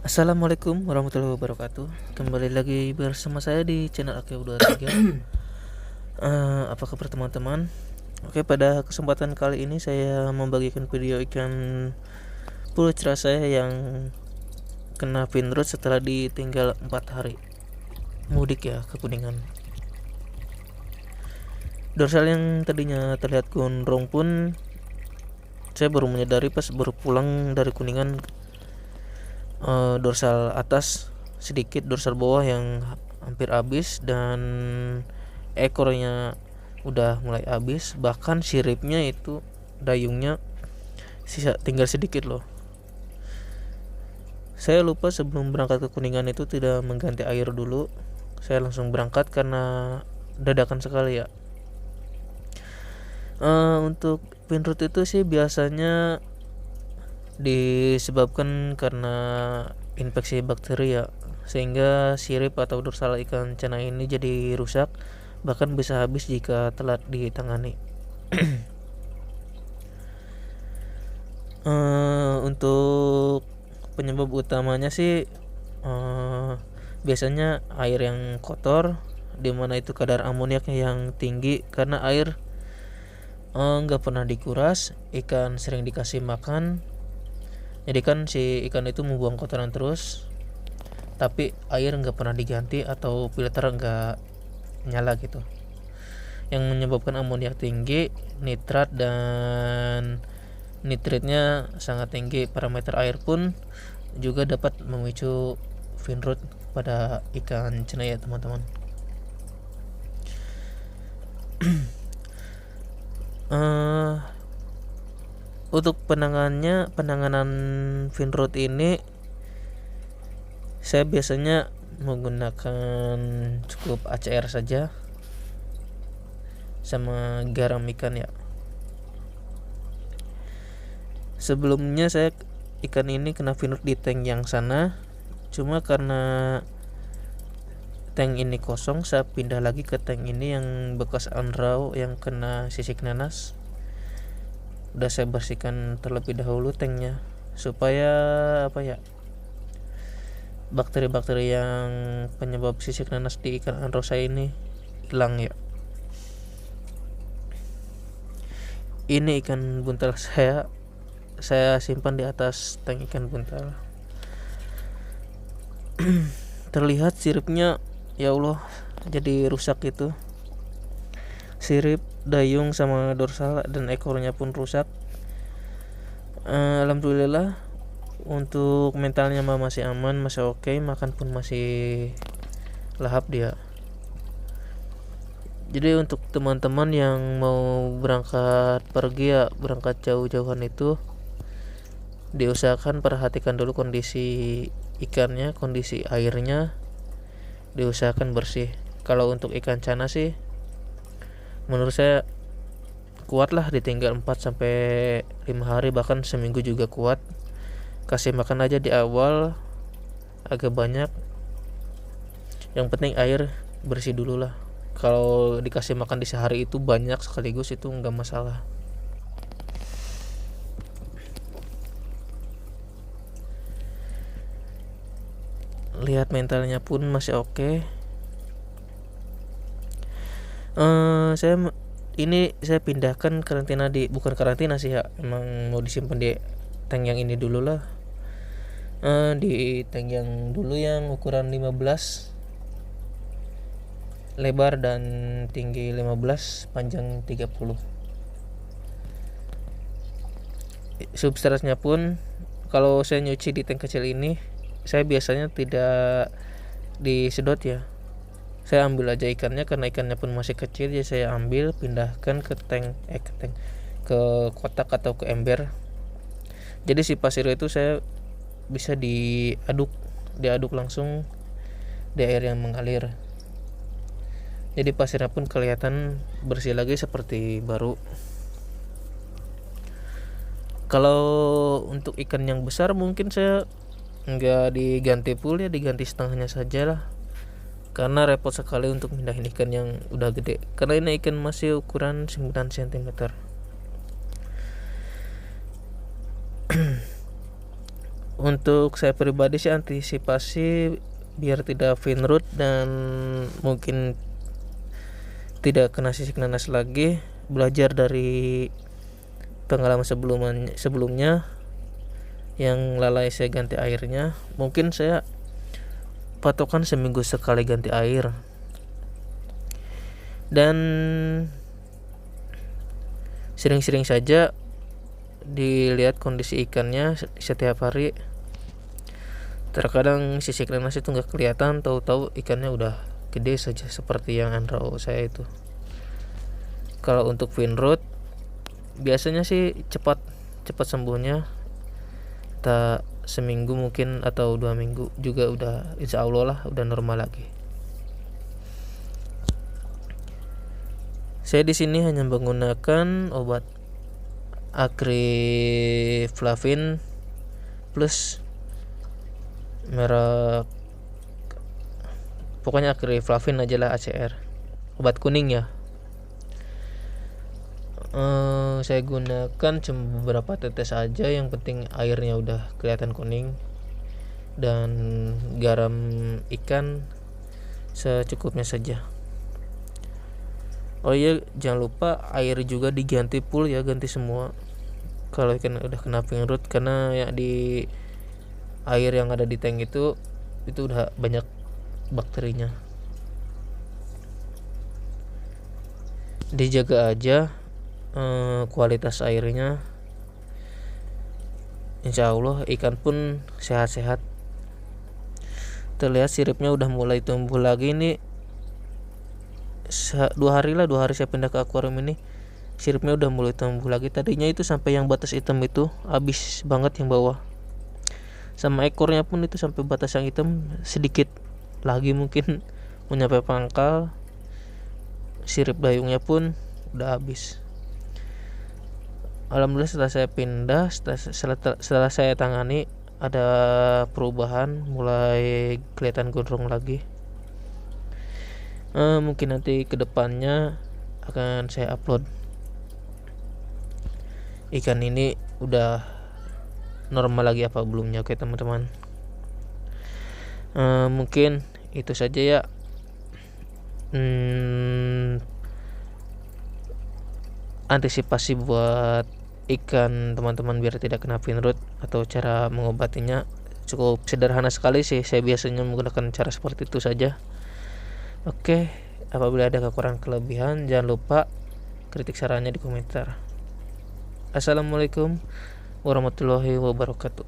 Assalamualaikum warahmatullahi wabarakatuh. Kembali lagi bersama saya di channel AK23. Apa kabar teman-teman? Oke, pada kesempatan kali ini saya membagikan video ikan pulcra saya yang kena finrod setelah ditinggal 4 hari mudik ya ke Kuningan. Dorsal yang tadinya terlihat gondrong pun saya baru menyadari pas baru pulang dari Kuningan. Dorsal atas sedikit, dorsal bawah yang hampir habis, dan ekornya udah mulai habis. Bahkan siripnya itu, dayungnya sisa tinggal sedikit loh. Saya lupa sebelum berangkat ke Kuningan itu tidak mengganti air dulu. Saya langsung berangkat karena dadakan sekali ya. Untuk finrod itu sih biasanya disebabkan karena infeksi bakteri ya, sehingga sirip atau dorsal ikan cana ini jadi rusak, bahkan bisa habis jika telat ditangani. Untuk penyebab utamanya sih biasanya air yang kotor, dimana itu kadar amoniaknya yang tinggi karena air nggak pernah dikuras, ikan sering dikasih makan. Jadi kan si ikan itu membuang kotoran terus, tapi air nggak pernah diganti atau filter nggak nyala gitu, yang menyebabkan amoniak tinggi, nitrat dan nitritnya sangat tinggi. Parameter air pun juga dapat memicu finrod pada ikan cana ya teman-teman. Untuk penanganan finrod ini saya biasanya menggunakan cukup ACR saja sama garam ikan ya. Sebelumnya saya ikan ini kena finrod di tank yang sana, cuma karena tank ini kosong, saya pindah lagi ke tank ini yang bekas anrau yang kena sisik nanas. Udah saya bersihkan terlebih dahulu tanknya supaya bakteri-bakteri yang penyebab sisik nanas di ikan anrau saya ini hilang ya. Ini ikan buntal saya simpan di atas tank ikan buntal. Terlihat siripnya, ya Allah, jadi rusak itu. Sirip, dayung sama dorsal dan ekornya pun rusak. Alhamdulillah untuk mentalnya masih aman, masih oke, makan pun masih lahap dia. Jadi untuk teman-teman yang mau berangkat pergi ya, berangkat jauh-jauhan itu, diusahakan perhatikan dulu kondisi ikannya, kondisi airnya, diusahakan bersih. Kalau untuk ikan cana sih menurut saya kuat lah, ditinggal 4 sampai 5 hari, bahkan seminggu juga kuat. Kasih makan aja di awal agak banyak, yang penting air bersih dulu lah. Kalau dikasih makan di sehari itu banyak sekaligus itu nggak masalah. Lihat mentalnya pun masih oke. Saya pindahkan karantina bukan karantina sih ya, emang mau disimpan di tank yang ini dulu lah. Di tank yang dulu yang ukuran 15, lebar dan tinggi 15, panjang 30. Substratnya pun kalau saya nyuci di tank kecil ini, saya biasanya tidak disedot ya. Saya ambil aja ikannya karena ikannya pun masih kecil, jadi saya ambil pindahkan ke ke kotak atau ke ember. Jadi si pasir itu saya bisa diaduk langsung di air yang mengalir. Jadi pasirnya pun kelihatan bersih lagi seperti baru. Kalau untuk ikan yang besar mungkin saya nggak diganti full ya, diganti setengahnya saja lah, karena repot sekali untuk pindahin ikan yang udah gede, karena ini ikan masih ukuran 9 cm. Untuk saya pribadi sih antisipasi biar tidak finrut dan mungkin tidak kena sisik nanas lagi, belajar dari pengalaman sebelumnya yang lalai saya ganti airnya. Mungkin saya patokan seminggu sekali ganti air, dan sering-sering saja dilihat kondisi ikannya setiap hari. Terkadang sisik nanas itu nggak kelihatan, tahu-tahu ikannya udah gede saja seperti yang anrau saya itu. Kalau untuk finrut biasanya sih cepat sembuhnya, tak seminggu mungkin atau 2 minggu juga udah, insya Allah lah udah normal lagi. Saya di sini hanya menggunakan obat Agriflavin plus merek, pokoknya Agriflavin aja lah, ACR, obat kuning ya. Saya gunakan cuma beberapa tetes aja, yang penting airnya udah kelihatan kuning, dan garam ikan secukupnya saja. Oh iya, jangan lupa air juga diganti full ya, ganti semua kalau ikan udah kena finrut, karena ya di air yang ada di tank itu udah banyak bakterinya. Dijaga aja kualitas airnya, insya Allah ikan pun sehat-sehat. Terlihat siripnya udah mulai tumbuh lagi nih. 2 hari saya pindah ke akuarium ini, siripnya udah mulai tumbuh lagi. Tadinya itu sampai yang batas hitam itu habis banget yang bawah, sama ekornya pun itu sampai batas yang hitam, sedikit lagi mungkin menyampai pangkal. Sirip dayungnya pun udah habis. Alhamdulillah setelah saya pindah, setelah saya tangani, ada perubahan, mulai kelihatan gondrong lagi. Mungkin nanti kedepannya akan saya upload ikan ini udah normal lagi apa belumnya. Oke teman-teman, mungkin itu saja ya. Antisipasi buat ikan teman-teman biar tidak kena finrut, atau cara mengobatinya cukup sederhana sekali sih. Saya biasanya menggunakan cara seperti itu saja. Oke, apabila ada kekurangan kelebihan jangan lupa kritik sarannya di komentar. Assalamualaikum warahmatullahi wabarakatuh.